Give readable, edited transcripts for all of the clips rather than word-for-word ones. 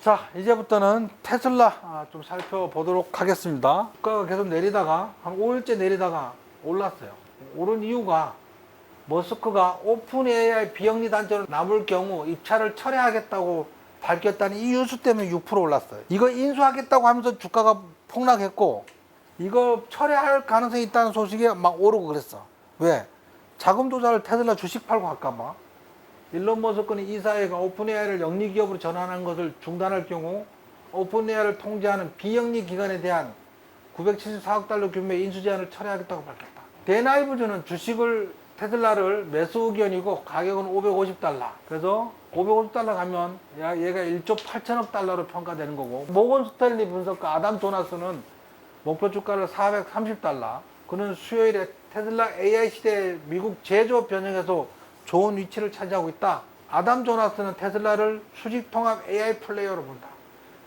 자, 이제부터는 테슬라 좀 살펴보도록 하겠습니다. 주가가 계속 내리다가 한 5일째 내리다가 올랐어요. 오른 이유가 머스크가 오픈 AI 비영리 단체로 남을 경우 입찰을 철회하겠다고 밝혔다는 이 뉴스 때문에 6% 올랐어요. 이거 인수하겠다고 하면서 주가가 폭락했고, 이거 철회할 가능성이 있다는 소식에 막 오르고 그랬어. 왜? 자금 조달을 테슬라 주식 팔고 할까봐. 일론 머스크는 이사회가 오픈 AI를 영리 기업으로 전환하는 것을 중단할 경우 오픈 AI를 통제하는 비영리 기관에 대한 974억 달러 규모의 인수 제한을 철회하겠다고 밝혔다. 데나이브즈는 주식을 테슬라를 매수 의견이고 가격은 550달러. 그래서 550달러 가면 얘가 1조 8천억 달러로 평가되는 거고, 모건 스탠리 분석가 아담 조나스는 목표 주가를 430달러. 그는 수요일에 테슬라 AI 시대 미국 제조업 변형에서 좋은 위치를 차지하고 있다. 아담 조나스는 테슬라를 수직 통합 AI 플레이어로 본다.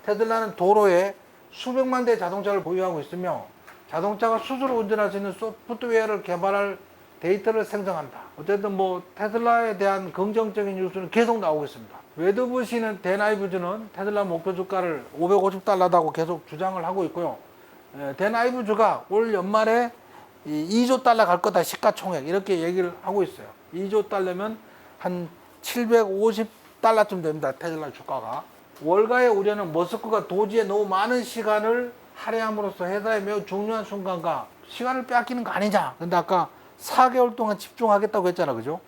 테슬라는 도로에 수백만 대의 자동차를 보유하고 있으며 자동차가 스스로 운전할 수 있는 소프트웨어를 개발할 데이터를 생성한다. 어쨌든 테슬라에 대한 긍정적인 뉴스는 계속 나오고 있습니다. 웨드부시는 데나이브즈는 테슬라 목표 주가를 550달러다고 계속 주장을 하고 있고요. 데나이브즈가 올 연말에 2조 달러 갈 거다, 시가총액, 이렇게 얘기를 하고 있어요. 2조 달러면 한 750달러쯤 됩니다, 테슬라 주가가. 월가의 우려는 머스크가 도지에 너무 많은 시간을 할애함으로써 회사에 매우 중요한 순간과 시간을 빼앗기는 거 아니냐. 근데 아까 4개월 동안 집중하겠다고 했잖아, 그죠?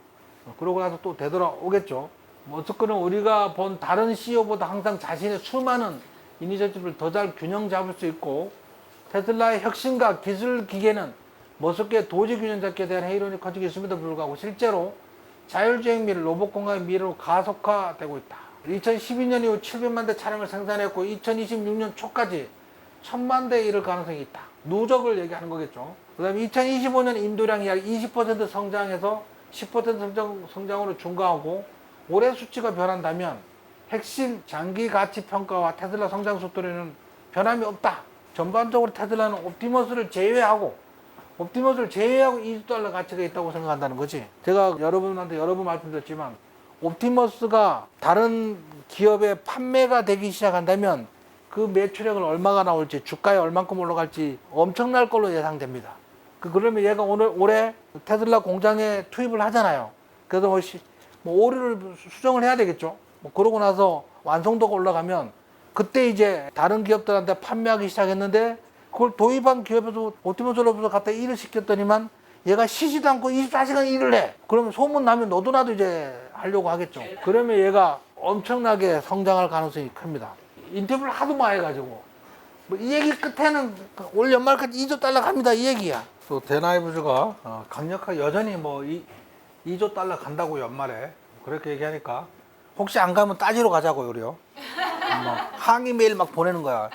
그러고 나서 또 되돌아오겠죠. 머스크는 우리가 본 다른 CEO보다 항상 자신의 수많은 이니셔티브를 더 잘 균형 잡을 수 있고, 테슬라의 혁신과 기술 기계는 머스크의 도지 균형 잡기에 대한 회의론이 커지고 있음에도 불구하고 실제로 자율주행 미래, 로봇 공간의 미래로 가속화되고 있다. 2012년 이후 700만 대 차량을 생산했고 2026년 초까지 1000만 대에 이를 가능성이 있다. 누적을 얘기하는 거겠죠. 그 다음에 2025년 인도량이 약 20% 성장해서 10% 성장으로 증가하고, 올해 수치가 변한다면 핵심 장기 가치 평가와 테슬라 성장 속도에는 변함이 없다. 전반적으로 테슬라는 옵티머스를 제외하고 2조 달러 가치가 있다고 생각한다는 거지. 제가 여러분한테 여러 번 말씀드렸지만, 옵티머스가 다른 기업의 판매가 되기 시작한다면 그 매출액을 얼마가 나올지, 주가에 얼만큼 올라갈지 엄청날 걸로 예상됩니다. 그러면 얘가 올해 테슬라 공장에 투입을 하잖아요. 그래서 오류를 수정을 해야 되겠죠. 그러고 나서 완성도가 올라가면 그때 이제 다른 기업들한테 판매하기 시작했는데, 그걸 도입한 기업에서 옵티머스로부터 갖다 일을 시켰더니만 얘가 쉬지도 않고 24시간 일을 해. 그러면 소문 나면 너도 나도 이제 하려고 하겠죠. 그러면 얘가 엄청나게 성장할 가능성이 큽니다. 인터뷰를 하도 많이 해가지고 이 얘기 끝에는 올 연말까지 2조 달러 갑니다, 이 얘기야. 또 데나이브즈가 강력하게 여전히 2조 달러 간다고 연말에 그렇게 얘기하니까 혹시 안 가면 따지러 가자고요, 우리요. 항의 메일 막 보내는 거야.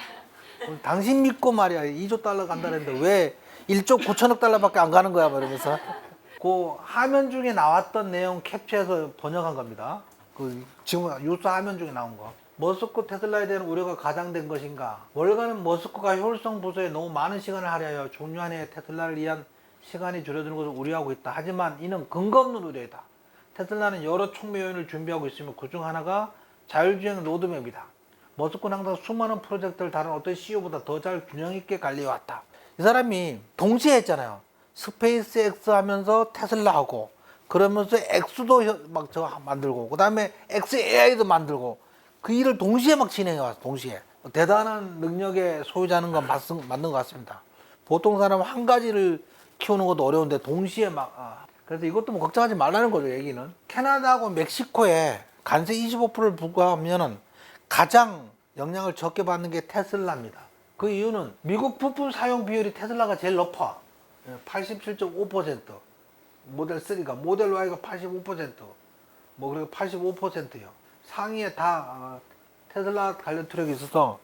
당신 믿고 말이야, 2조 달러 간다는데 왜 1조 9천억 달러밖에 안 가는 거야, 이러면서. 그 화면 중에 나왔던 내용 캡처해서 번역한 겁니다. 지금 뉴스 화면 중에 나온 거. 머스크 테슬라에 대한 우려가 가장된 것인가? 월가는 머스크가 효율성 부서에 너무 많은 시간을 할애하여 중요한 해 테슬라를 위한 시간이 줄어드는 것을 우려하고 있다. 하지만 이는 근거 없는 우려이다. 테슬라는 여러 촉매 요인을 준비하고 있으며 그중 하나가 자율주행 로드맵이다. 머스크는 항상 수많은 프로젝트를 다른 어떤 CEO보다 더 잘 균형 있게 관리해왔다. 이 사람이 동시에 했잖아요. 스페이스 X 하면서 테슬라 하고, 그러면서 X도 막 만들고, 그 다음에 XAI도 만들고, 그 일을 동시에 막 진행해왔어, 동시에. 대단한 능력의 소유자는 건 맞는 것 같습니다. 보통 사람은 한 가지를 키우는 것도 어려운데 동시에 그래서 이것도 걱정하지 말라는 거죠, 얘기는. 캐나다하고 멕시코에 관세 25%를 부과하면은 가장 영향을 적게 받는 게 테슬라입니다. 그 이유는 미국 부품 사용 비율이 테슬라가 제일 높아. 87.5%. 모델 3가, 모델 Y가 85%. 그리고 85%요. 상위에 다 테슬라 관련 트럭이 있어서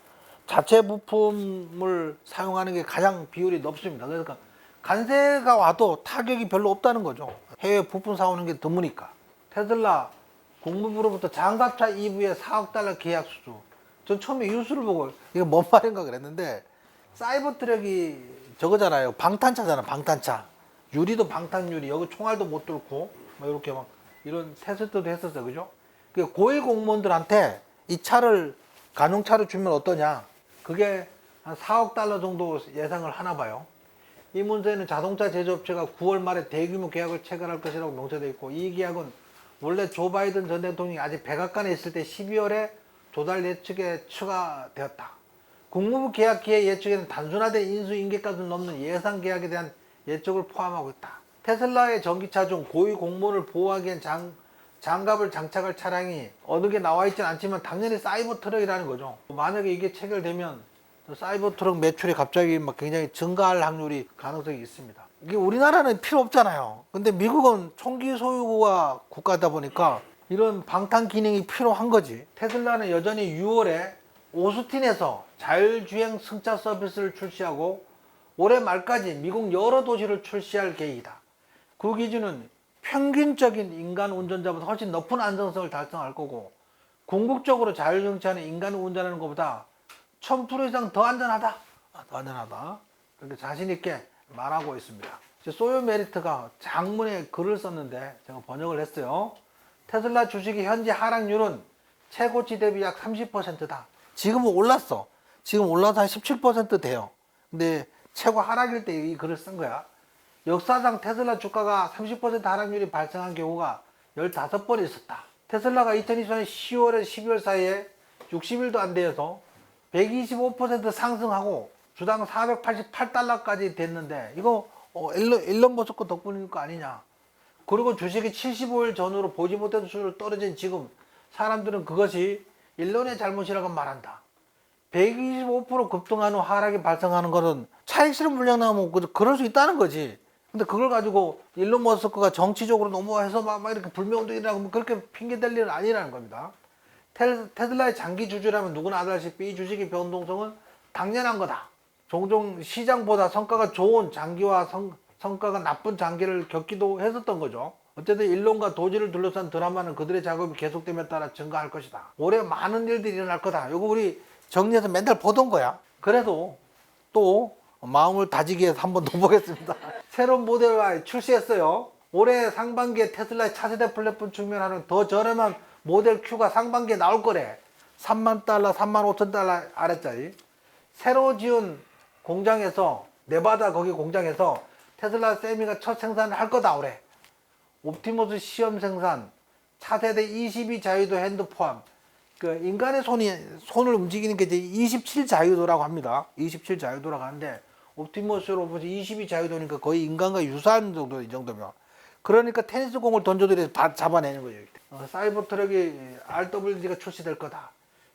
자체 부품을 사용하는 게 가장 비율이 높습니다. 그러니까 관세가 와도 타격이 별로 없다는 거죠. 해외 부품 사오는 게 드무니까. 테슬라 국무부로부터 장갑차 EV에 4억 달러 계약 수주. 전 처음에 뉴스를 보고 이게 뭔 말인가 그랬는데, 사이버 트럭이 저거잖아요. 방탄차잖아, 방탄차. 유리도 방탄유리, 여기 총알도 못 뚫고 이렇게 이런 테스트도 했었어요, 그죠? 고위 공무원들한테 이 차를 가중차를 주면 어떠냐? 그게 한 4억 달러 정도 예상을 하나 봐요. 이 문제는 자동차 제조업체가 9월 말에 대규모 계약을 체결할 것이라고 명시되어 있고, 이 계약은 원래 조 바이든 전 대통령이 아직 백악관에 있을 때 12월에 조달 예측에 추가되었다. 국무부 계약 기획 예측에는 단순화된 인수인계가를 넘는 예상 계약에 대한 예측을 포함하고 있다. 테슬라의 전기차 중 고위 공무원을 보호하기엔 장갑을 장착할 차량이 어느 게 나와 있지는 않지만 당연히 사이버 트럭이라는 거죠. 만약에 이게 체결되면 사이버 트럭 매출이 갑자기 막 굉장히 증가할 확률이 가능성이 있습니다. 이게 우리나라는 필요 없잖아요. 근데 미국은 총기 소유가 국가다 보니까 이런 방탄 기능이 필요한 거지. 테슬라는 여전히 6월에 오스틴에서 자율주행 승차 서비스를 출시하고 올해 말까지 미국 여러 도시를 출시할 계획이다. 그 기준은 평균적인 인간 운전자보다 훨씬 높은 안정성을 달성할 거고, 궁극적으로 자율주행차는 인간 운전하는 것보다 1000% 이상 더 안전하다. 더 안전하다. 그렇게 자신있게 말하고 있습니다. 소요 메리트가 장문에 글을 썼는데 제가 번역을 했어요. 테슬라 주식의 현재 하락률은 최고치 대비 약 30%다. 지금은 올랐어. 지금 올라서 한 17% 돼요. 근데 최고 하락일 때 이 글을 쓴 거야. 역사상 테슬라 주가가 30% 하락률이 발생한 경우가 15번 있었다. 테슬라가 2024년 10월에서 12월 사이에 60일도 안 되어서 125% 상승하고 주당 488달러까지 됐는데, 이거 일론 머스크 덕분일 거 아니냐. 그리고 주식이 75일 전후로 보지 못했던 수준으로 떨어진 지금 사람들은 그것이 일론의 잘못이라고 말한다. 125% 급등한 후 하락이 발생하는 것은 차익 실현 물량 나오면 그럴 수 있다는 거지. 근데 그걸 가지고 일론 머스크가 정치적으로 넘어와서 막 이렇게 불매운동이라고 그렇게 핑계댈 일은 아니라는 겁니다. 테슬라의 장기 주주라면 누구나 알다시피 이 주식의 변동성은 당연한 거다. 종종 시장보다 성과가 좋은 장기와 성과가 나쁜 장기를 겪기도 했었던 거죠. 어쨌든 일론과 도지를 둘러싼 드라마는 그들의 작업이 계속됨에 따라 증가할 것이다. 올해 많은 일들이 일어날 거다. 이거 우리 정리해서 맨날 보던 거야. 그래도 또 마음을 다지기 위해서 한 번 더 보겠습니다. 새로운 모델 Y 출시했어요. 올해 상반기에 테슬라의 차세대 플랫폼 측면하는 더 저렴한 모델 Q가 상반기에 나올 거래. 3만 달러, 3만 5천 달러 아래짜리. 새로 지은 공장에서, 네바다 거기 공장에서 테슬라 세미가 첫 생산을 할 거다 올해. 옵티머스 시험 생산, 차세대 22 자유도 핸드 포함. 그 인간의 손을 움직이는 게 이제 27 자유도라고 합니다. 27 자유도라고 하는데, 옵티머스 로봇이 22 자유도니까 거의 인간과 유사한 정도, 이 정도면. 그러니까 테니스 공을 던져도 잡아내는 거예요. 사이버 트럭이 RWD가 출시될 거다.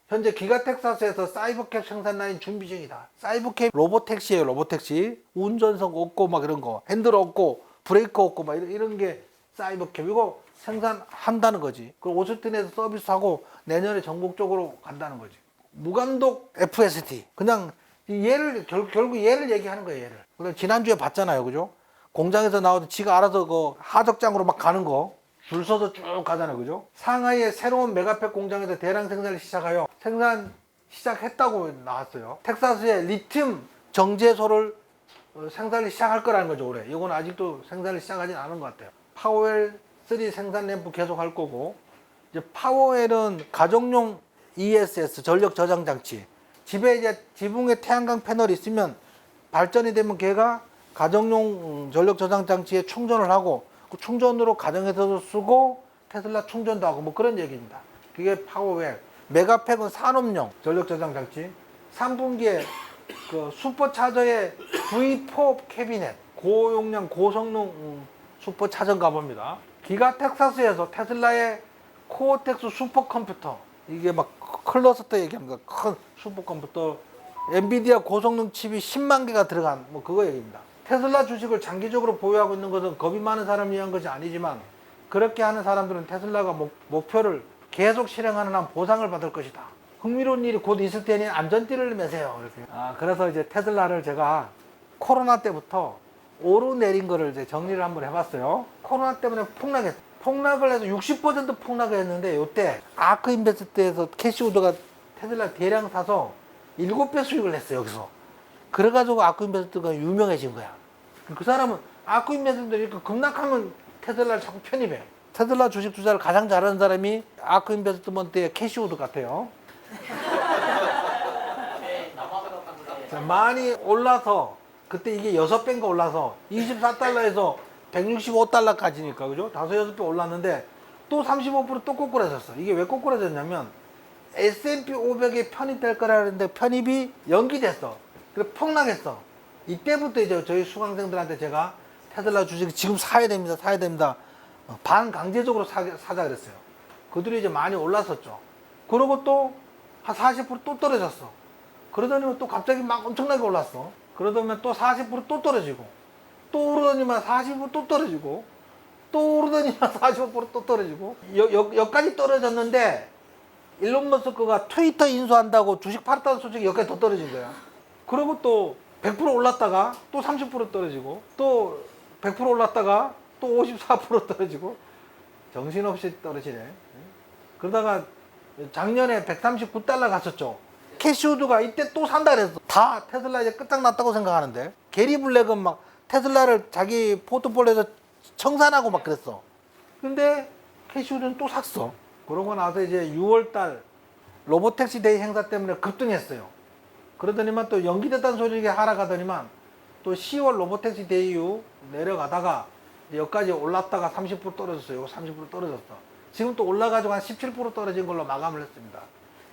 현재 기가 텍사스에서 사이버캡 생산 라인 준비 중이다. 사이버캡 로봇택시예요. 로봇택시. 운전석 없고 막 이런 거, 핸들 없고 브레이크 없고 막 이런 게 사이버캡. 이거 생산한다는 거지. 그리고 오스틴에서 서비스하고 내년에 전국적으로 간다는 거지. 무감독 FSD. 그냥 얘를 결국 얘를 얘기하는 거예요. 얘를. 그래서 지난주에 봤잖아요, 그죠? 공장에서 나오던 지가 알아서 그 하덕장으로 막 가는 거. 줄 서서 쭉 가잖아요, 그죠? 상하이의 새로운 메가팩 공장에서 대량 생산을 시작하여 생산 시작했다고 나왔어요. 텍사스의 리튬 정제소를 생산을 시작할 거라는 거죠, 올해. 이건 아직도 생산을 시작하진 않은 것 같아요. 파워웰 3 생산 램프 계속 할 거고, 이제 파워웰은 가정용 ESS 전력 저장 장치. 집에 이제 지붕에 태양광 패널이 있으면 발전이 되면 걔가 가정용 전력 저장 장치에 충전을 하고, 그 충전으로 가정에서도 쓰고 테슬라 충전도 하고 뭐 그런 얘기입니다. 그게 파워웰. 메가팩은 산업용 전력 저장 장치. 3분기에 그 슈퍼차저의 V4 캐비넷, 고용량 고성능 슈퍼차저인가 봅니다. 기가 텍사스에서 테슬라의 코어텍스 슈퍼컴퓨터, 이게 막 클러스터 얘기합니다. 큰 슈퍼컴퓨터, 엔비디아 고성능 칩이 10만 개가 들어간 뭐 그거 얘기입니다. 테슬라 주식을 장기적으로 보유하고 있는 것은 겁이 많은 사람을 위한 것이 아니지만, 그렇게 하는 사람들은 테슬라가 목표를 계속 실행하는 한 보상을 받을 것이다. 흥미로운 일이 곧 있을 테니 안전띠를 매세요. 이렇게. 그래서 이제 테슬라를 제가 코로나 때부터 오르내린 거를 이제 정리를 한번 해봤어요. 코로나 때문에 폭락을 해서 60% 폭락을 했는데, 이때 아크 인베스트에서 캐시우드가 테슬라 대량 사서 7배 수익을 냈어요, 여기서. 그래가지고 아크 인베스트가 유명해진 거야. 그 사람은 아크 인베스트 이렇게 급락하면 테슬라를 자꾸 편입해. 테슬라 주식 투자를 가장 잘하는 사람이 아크 인베스트먼트의 캐시우드 같아요. 많이 올라서 그때 이게 6배인가 올라서 24달러에서 165달러까지니까 그죠? 5, 6배 올랐는데 또 35%또 꼬꾸라졌어. 이게 왜 꼬꾸라졌냐면 S&P 500에 편입될 거라는데 편입이 연기됐어. 그래 폭락했어. 이때부터 이제 저희 수강생들한테 제가 테슬라 주식 지금 사야 됩니다. 사야 됩니다. 반강제적으로 사자 그랬어요. 그들이 이제 많이 올랐었죠. 그러고 또 한 40%또 떨어졌어. 그러더니만 또 갑자기 막 엄청나게 올랐어. 그러더니만 또 40%또 떨어지고 또 오르더니만 40%또 떨어지고 또 오르더니만 45%또 떨어지고 여기까지 떨어졌는데 일론 머스크가 트위터 인수한다고 주식 팔았다는 소식이 여기까지 더 떨어진 거야. 그리고 또 100% 올랐다가 또 30% 떨어지고 또 100% 올랐다가 또 54% 떨어지고 정신없이 떨어지네. 그러다가 작년에 139달러 갔었죠. 캐시우드가 이때 또 산다 그랬어. 다 테슬라 이제 끝장났다고 생각하는데 게리 블랙은 막 테슬라를 자기 포트폴리오에서 청산하고 막 그랬어. 근데 캐시우드는 또 샀어. 그러고 나서 이제 6월달 로보택시 데이 행사 때문에 급등했어요. 그러더니만 또 연기됐다는 소리가 하락하더니만 또 10월 로보택시 데이 이후 내려가다가 여기까지 올랐다가 30% 떨어졌어요. 30% 떨어졌어. 지금 또 올라가지고 한 17% 떨어진 걸로 마감을 했습니다.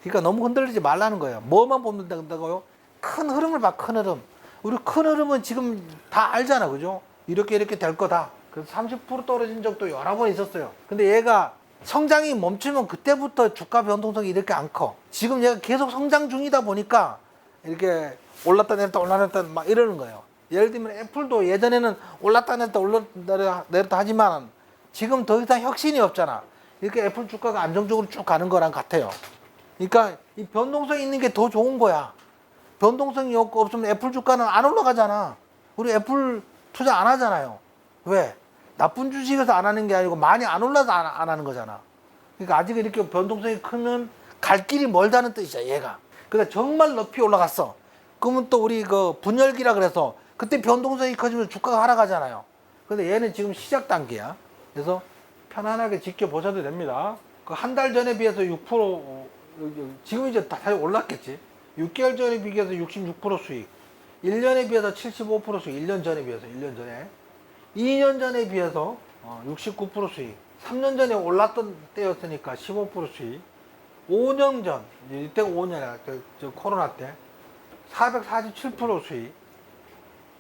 그러니까 너무 흔들리지 말라는 거예요. 뭐만 보면 된다고요? 큰 흐름을 봐, 큰 흐름. 우리 큰 흐름은 지금 다 알잖아, 그죠? 이렇게 될 거다. 그래서 30% 떨어진 적도 여러 번 있었어요. 근데 얘가 성장이 멈추면 그때부터 주가 변동성이 이렇게 안 커. 지금 얘가 계속 성장 중이다 보니까 이렇게 올랐다 내렸다 올랐다 막 이러는 거예요. 예를 들면 애플도 예전에는 올랐다 내렸다 올랐다 내렸다 하지만 지금 더 이상 혁신이 없잖아. 이렇게 애플 주가가 안정적으로 쭉 가는 거랑 같아요. 그러니까 이 변동성이 있는 게 더 좋은 거야. 변동성이 없으면 애플 주가는 안 올라가잖아. 우리 애플 투자 안 하잖아요. 왜? 나쁜 주식에서 안 하는 게 아니고 많이 안 올라서 안 하는 거잖아. 그러니까 아직 이렇게 변동성이 크면 갈 길이 멀다는 뜻이야, 얘가. 근데 정말 높이 올라갔어. 그러면 또 우리 그 분열기라 그래서 그때 변동성이 커지면 주가가 하락하잖아요. 근데 얘는 지금 시작 단계야. 그래서 편안하게 지켜보셔도 됩니다. 그 한 달 전에 비해서 6%, 지금 이제 다시 올랐겠지. 6개월 전에 비해서 66% 수익. 1년에 비해서 75% 수익. 1년 전에 비해서, 1년 전에. 2년 전에 비해서 69% 수익. 3년 전에 올랐던 때였으니까 15% 수익. 5년 전, 이때가 5년이야. 저 코로나 때. 447% 수익.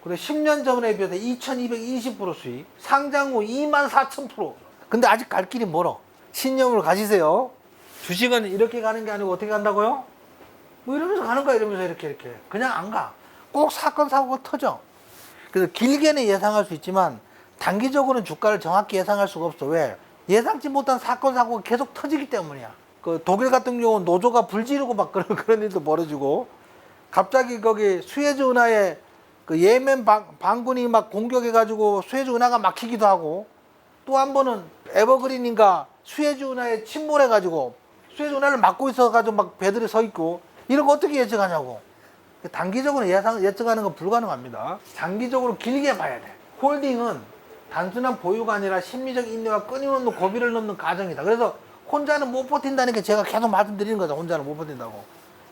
근데 10년 전에 비해서 2220% 수익. 상장 후 24,000%. 근데 아직 갈 길이 멀어. 신념을 가지세요. 주식은 이렇게 가는 게 아니고 어떻게 간다고요? 뭐 이러면서 가는 거야, 이러면서 이렇게. 그냥 안 가. 꼭 사건, 사고가 터져. 그래서 길게는 예상할 수 있지만 단기적으로는 주가를 정확히 예상할 수가 없어. 왜? 예상치 못한 사건, 사고가 계속 터지기 때문이야. 그 독일 같은 경우는 노조가 불지르고 막 그런 일도 벌어지고 갑자기 거기 수에즈 운하에 그 예멘 반군이 막 공격해가지고 수에즈 운하가 막히기도 하고 또 한 번은 에버그린인가 수에즈 운하에 침몰해가지고 수에즈 운하를 막고 있어가지고 막 배들이 서 있고 이런 거 어떻게 예측하냐고. 단기적으로 예측하는 건 불가능합니다. 장기적으로 길게 봐야 돼. 홀딩은 단순한 보유가 아니라 심리적 인내와 끊임없는 고비를 넘는 과정이다. 그래서 혼자는 못 버틴다는 게 제가 계속 말씀드리는 거죠. 혼자는 못 버틴다고.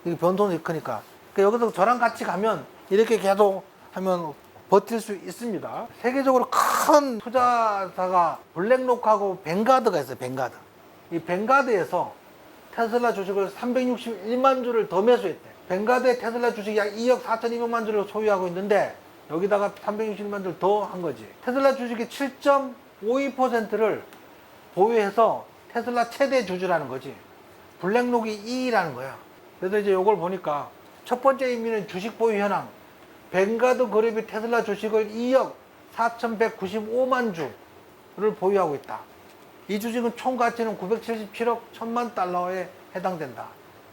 이게 변동이 크니까. 그러니까 여기서 저랑 같이 가면 이렇게 계속 하면 버틸 수 있습니다. 세계적으로 큰 투자사가 블랙록하고 뱅가드가 있어요. 뱅가드. 이 뱅가드에서 테슬라 주식을 361만 주를 더 매수했대. 뱅가드의 테슬라 주식이 약 2억 4,200만 주를 소유하고 있는데 여기다가 361만 주를 더 한 거지. 테슬라 주식의 7.52%를 보유해서 테슬라 최대 주주라는 거지. 블랙록이 2위라는 거야. 그래서 이제 이걸 보니까 첫 번째 의미는 주식 보유 현황. 뱅가드 그룹이 테슬라 주식을 2억 4,195만 주를 보유하고 있다. 이 주식은 총 가치는 977억 1천만 달러에 해당된다.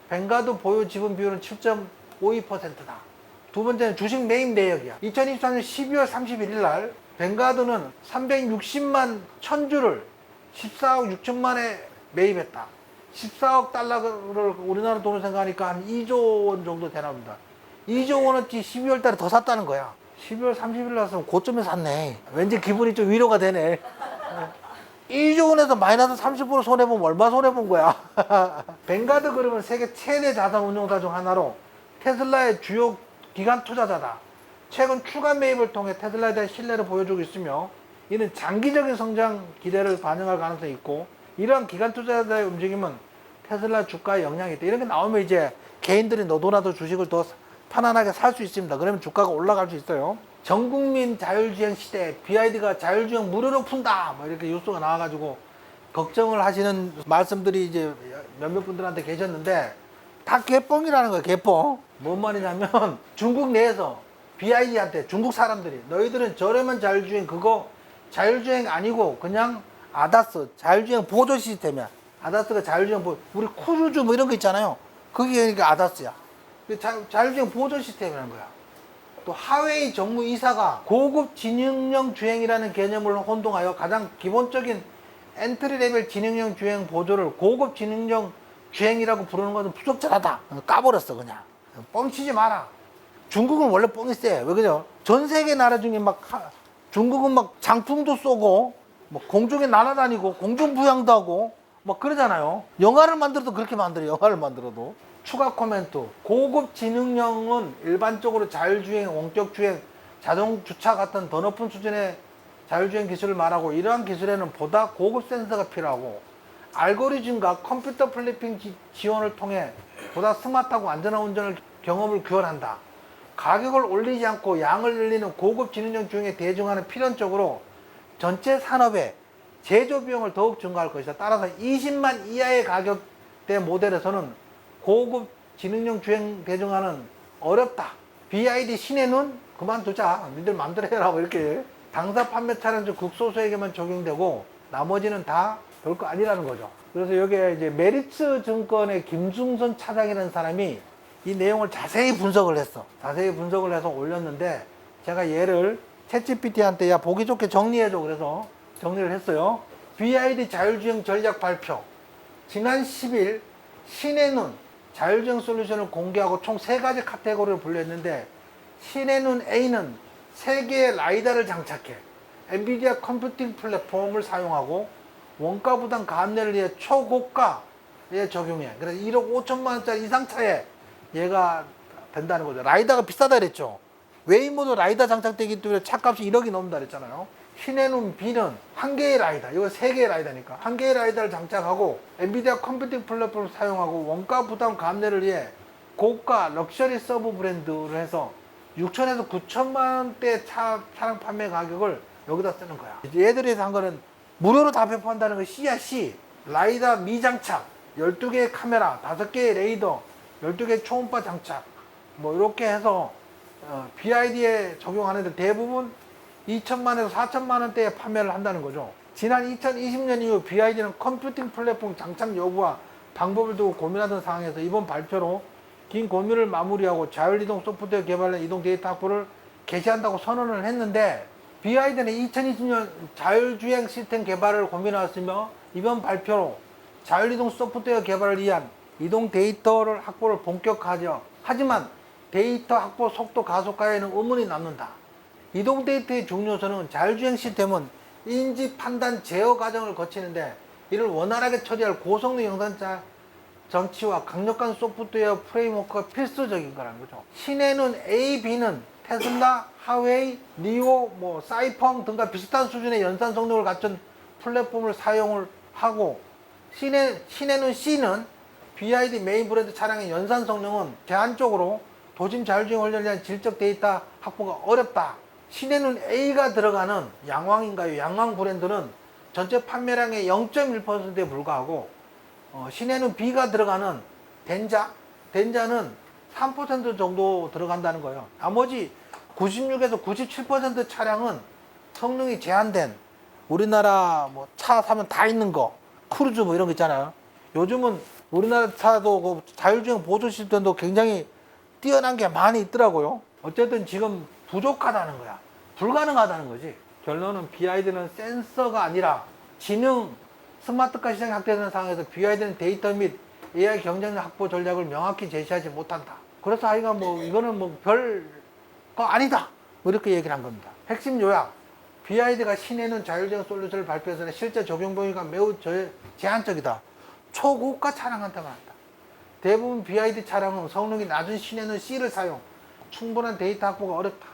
뱅가드 보유 지분 비율은 7.52%다. 두 번째는 주식 매입 내역이야. 2023년 12월 31일 날 뱅가드는 360만 1000주를 14억 6천만에 매입했다. 14억 달러를 우리나라 돈으로 생각하니까 한 2조 원 정도 되나 봅니다. 2조 원어치 12월 달에 더 샀다는 거야. 12월 30일 났으면 고점에 샀네. 왠지 기분이 좀 위로가 되네. 2조 원에서 마이너스 30% 손해보면 얼마 손해본 거야. 뱅가드 그룹은 세계 최대 자산 운용사 중 하나로 테슬라의 주요 기관 투자자다. 최근 추가 매입을 통해 테슬라에 대한 신뢰를 보여주고 있으며 이는 장기적인 성장 기대를 반영할 가능성이 있고 이러한 기관 투자자의 움직임은 테슬라 주가에 영향이 있다. 이런 게 나오면 이제 개인들이 너도나도 주식을 더 편안하게 살 수 있습니다. 그러면 주가가 올라갈 수 있어요. 전국민 자율주행 시대 BYD가 자율주행 무료로 푼다 뭐 이렇게 뉴스가 나와가지고 걱정을 하시는 말씀들이 이제 몇몇 분들한테 계셨는데 다 개뻥이라는 거예요. 개뻥. 뭔 말이냐면 중국 내에서 BYD한테 중국 사람들이 너희들은 저렴한 자율주행 그거 자율주행 아니고 그냥 아다스 자율주행 보조 시스템이야. 아다스가 자율주행 보조 우리 크루즈 뭐 이런 거 있잖아요. 그게 그러니까 아다스야. 자율주행 보조 시스템이라는 거야. 또 하웨이 정무이사가 고급 지능형 주행이라는 개념을 혼동하여 가장 기본적인 엔트리 레벨 지능형 주행 보조를 고급 지능형 주행이라고 부르는 것은 부적절하다. 까버렸어 그냥. 뻥치지 마라. 중국은 원래 뻥이 세. 왜 그죠? 전 세계 나라 중에 막 중국은 막 장풍도 쏘고 뭐 공중에 날아다니고 공중부양도 하고 막 그러잖아요. 영화를 만들어도 그렇게 만들어요. 영화를 만들어도. 추가 코멘트. 고급 지능형은 일반적으로 자율주행, 원격주행, 자동주차 같은 더 높은 수준의 자율주행 기술을 말하고 이러한 기술에는 보다 고급 센서가 필요하고 알고리즘과 컴퓨터 플래핑 지원을 통해 보다 스마트하고 안전한 운전을 경험을 구현한다. 가격을 올리지 않고 양을 늘리는 고급 지능형 주행에 대중화는 필연적으로 전체 산업의 제조 비용을 더욱 증가할 것이다. 따라서 20만 이하의 가격대 모델에서는 고급 지능형 주행 대중화는 어렵다. BYD 신혜는 그만두자. 니들 맘대로 해라. 이렇게 당사 판매 차량 중 극소수에게만 적용되고 나머지는 다 별거 아니라는 거죠. 그래서 여기에 이제 메리츠 증권의 김승선 차장이라는 사람이 이 내용을 자세히 분석을 했어. 자세히 분석을 해서 올렸는데 제가 얘를 챗GPT한테 야 보기 좋게 정리해줘. 그래서 정리를 했어요. BYD 자율주행 전략 발표. 지난 10일 신혜는 자율주행 솔루션을 공개하고 총 3가지 카테고리를 분류했는데 신혜는 A는 3개의 라이다를 장착해 엔비디아 컴퓨팅 플랫폼을 사용하고 원가 부담 감내를 위해 초고가에 적용해. 그래서 1억 5천만 원짜리 이상 차에 얘가 된다는 거죠. 라이다가 비싸다 그랬죠. 웨이모도 라이다 장착되기 때문에 차값이 1억이 넘는다 그랬잖아요. 신혜는 B는 한 개의 라이다, 이거 3개의 라이다니까 한 개의 라이다를 장착하고 엔비디아 컴퓨팅 플랫폼을 사용하고 원가 부담 감내를 위해 고가 럭셔리 서브 브랜드를 해서 6천에서 9천만 원대 차량 판매 가격을 여기다 쓰는 거야. 얘들이 한 거는 무료로 다 배포한다는 거 C야 C. 라이다 미장착 12개의 카메라 5개의 레이더 12개의 초음파 장착 뭐 이렇게 해서 BYD에 적용하는데 대부분 2천만에서 4천만 원대에 판매를 한다는 거죠. 지난 2020년 이후 BYD는 컴퓨팅 플랫폼 장착 여부와 방법을 두고 고민하던 상황에서 이번 발표로 긴 고민을 마무리하고 자율이동 소프트웨어 개발과 이동 데이터 확보를 개시한다고 선언을 했는데 BYD는 2020년 자율주행 시스템 개발을 고민하였으며 이번 발표로 자율이동 소프트웨어 개발을 위한 이동 데이터를 확보를 본격화하죠. 하지만 데이터 확보 속도 가속화에는 의문이 남는다. 이동 데이터의 중요성은 자율주행 시스템은 인지, 판단, 제어 과정을 거치는데 이를 원활하게 처리할 고성능 영상차 장치와 강력한 소프트웨어 프레임워크가 필수적인 거라는 거죠. 신혜는 A, B는 테슬라, 하웨이, 니오, 사이펑 등과 비슷한 수준의 연산 성능을 갖춘 플랫폼을 사용을 하고 신혜는 C는 BYD 메인 브랜드 차량의 연산 성능은 제한적으로 도심 자율주행 훈련에 대한 질적 데이터 확보가 어렵다. 신혜는 A가 들어가는 양왕인가요? 양왕 브랜드는 전체 판매량의 0.1%에 불과하고 신혜는 B가 들어가는 덴자는 3% 정도 들어간다는 거예요. 나머지 96에서 97% 차량은 성능이 제한된 우리나라 차 사면 다 있는 거 크루즈 이런 거 있잖아요. 요즘은 우리나라 차도 그 자율주행 보조 시스템도 굉장히 뛰어난 게 많이 있더라고요. 어쨌든 지금 부족하다는 거야. 불가능하다는 거지. 결론은 BYD는 센서가 아니라 지능 스마트카 시장이 확대되는 상황에서 BYD는 데이터 및 AI 경쟁력 확보 전략을 명확히 제시하지 못한다. 그래서 아이가 이거는 별거 아니다. 이렇게 얘기를 한 겁니다. 핵심 요약. BYD가 신혜는 자율주행 솔루션을 발표해서 실제 적용 범위가 매우 제한적이다. 초고가 차량한테만 한다. 대부분 BYD 차량은 성능이 낮은 신혜는 C를 사용, 충분한 데이터 확보가 어렵다.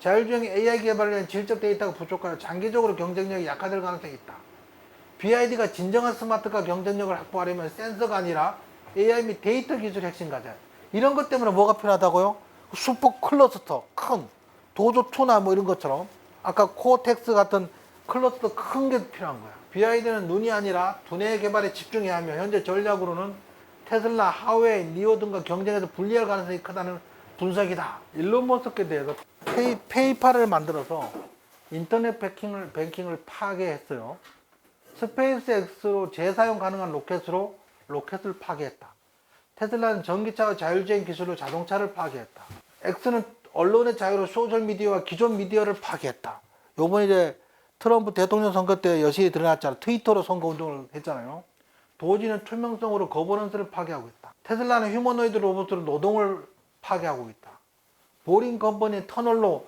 자율주행 AI 개발에 대한 질적 데이터가 부족하여 장기적으로 경쟁력이 약화될 가능성이 있다. BYD가 진정한 스마트카 경쟁력을 확보하려면 센서가 아니라 AI 및 데이터 기술 핵심 과제. 이런 것 때문에 뭐가 필요하다고요? 슈퍼 클러스터, 큰 도조2나 뭐 이런 것처럼 아까 코텍스 같은 클러스터 큰 게 필요한 거야. BYD는 눈이 아니라 두뇌 개발에 집중해야 하며 현재 전략으로는 테슬라, 하웨이, 니오 등과 경쟁에서 불리할 가능성이 크다는 분석이다. 일론 머스크에 대해서 페이팔을 만들어서 인터넷 뱅킹을 파괴했어요. 스페이스X로 재사용 가능한 로켓으로 로켓을 파괴했다. 테슬라는 전기차와 자율주행 기술로 자동차를 파괴했다. X는 언론의 자유로 소셜미디어와 기존 미디어를 파괴했다. 요번에 이제 트럼프 대통령 선거 때 여실히 드러났잖아. 트위터로 선거운동을 했잖아요. 도지는 투명성으로 거버넌스를 파괴하고 있다. 테슬라는 휴머노이드 로봇으로 노동을 파괴하고 있다. 보링 컴퍼니 터널로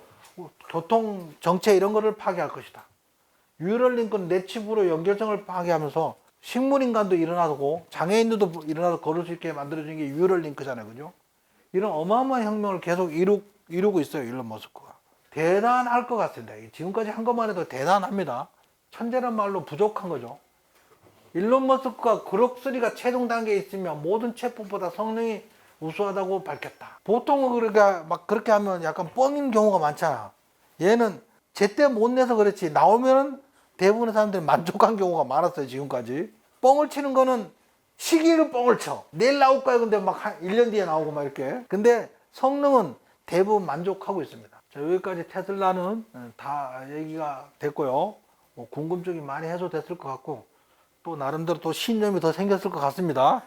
교통 정체 이런 거를 파괴할 것이다. 뉴럴링크는 내 칩으로 연결성을 파괴하면서 식물인간도 일어나고 장애인들도 일어나서 걸을 수 있게 만들어진 게 뉴럴링크잖아요. 그죠? 이런 어마어마한 혁명을 계속 이루고 있어요. 일론 머스크가. 대단할 것 같습니다. 지금까지 한 것만 해도 대단합니다. 천재란 말로 부족한 거죠. 일론 머스크가 그럭3가 최종 단계에 있으면 모든 챗봇보다 성능이 우수하다고 밝혔다. 보통은 그러니까 막 그렇게 하면 약간 뻥인 경우가 많잖아. 얘는 제때 못 내서 그렇지 나오면은 대부분의 사람들이 만족한 경우가 많았어요. 지금까지. 뻥을 치는 거는 시기를 뻥을 쳐. 내일 나올 거야. 근데 막 1년 뒤에 나오고 막 이렇게. 근데 성능은 대부분 만족하고 있습니다. 자, 여기까지 테슬라는 다 얘기가 됐고요. 뭐 궁금증이 많이 해소됐을 것 같고 또 나름대로 또 신념이 더 생겼을 것 같습니다.